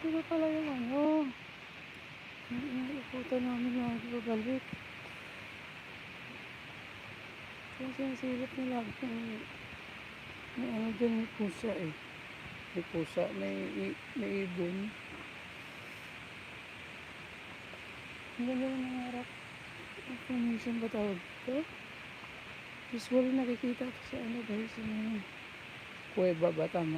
Ito na pala yung ano. Yung ikutan namin lagi pabalik. Kaya sinasilip na lagi may ano dyan, may pusa eh. May pusa, may ibon. Ang ganda na nangarap. Formation ba tawag ito? Usually nakikita ito sa ano guys, sa kuweba ba tama?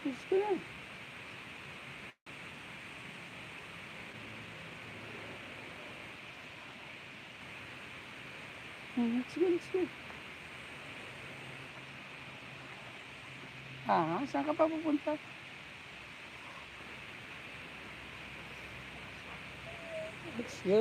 Gusto na. Let's go, let's go. Saan ka pa pupunta? Let's go.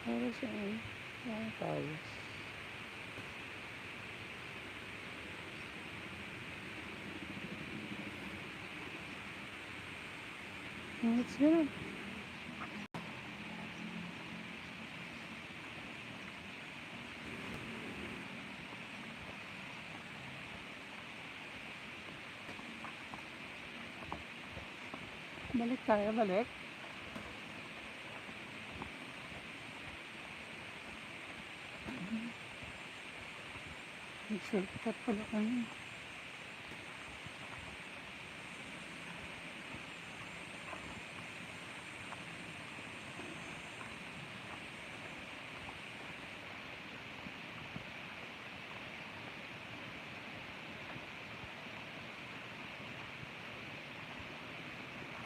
Para saan? Tawas. Let's go. Balik tayo, balik. Shortcut pala kami.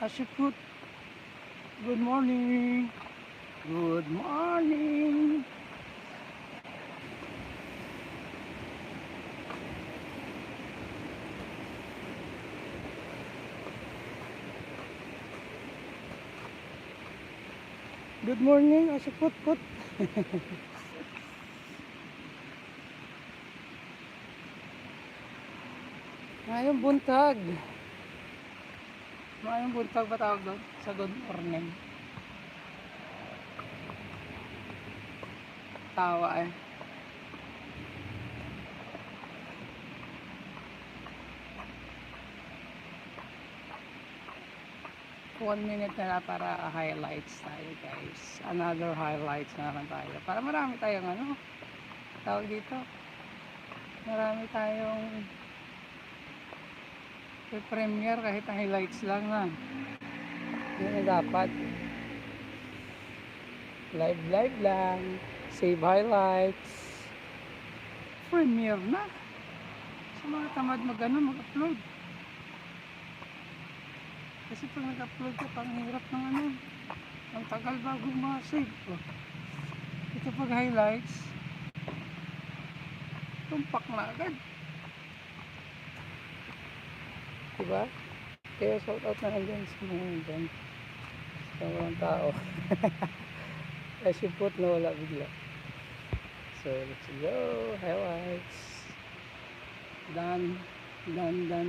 Ashiput, good morning. Good morning. Good morning, Ashiput. Ngayong buntag. Ngayong buntag ba tawag doon? Sa good morning. Tawa eh. One minute na para highlights tayo guys. Another highlights na naman tayo. Para marami tayong ano. Tawag dito. Marami tayong premiere kahit highlights lang na. Yun na dapat. Live lang. Save highlights. Premiere na. Sa mga tamad mag-upload. Kasi pag nag-upload ka, pang hirap ng ano. Ang tagal bago ma-save. Ito pag highlights. Tumpak na agad. Diba? Kaya shout out na lang dyan sa mga dyan. Sa mga tao. Kasi put na wala bigla. So let's go. Highlights. Done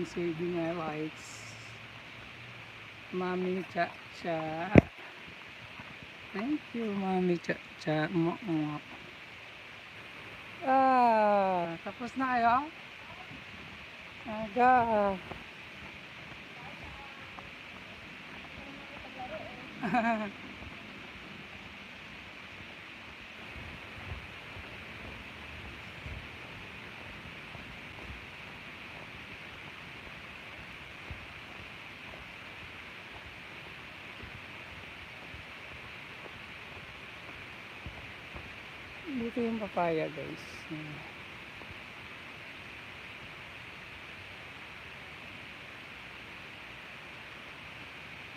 saving highlights. Mami Cha. Thank you, Mami Cha. Tapos na kayo? Aga. Dito yung papaya guys.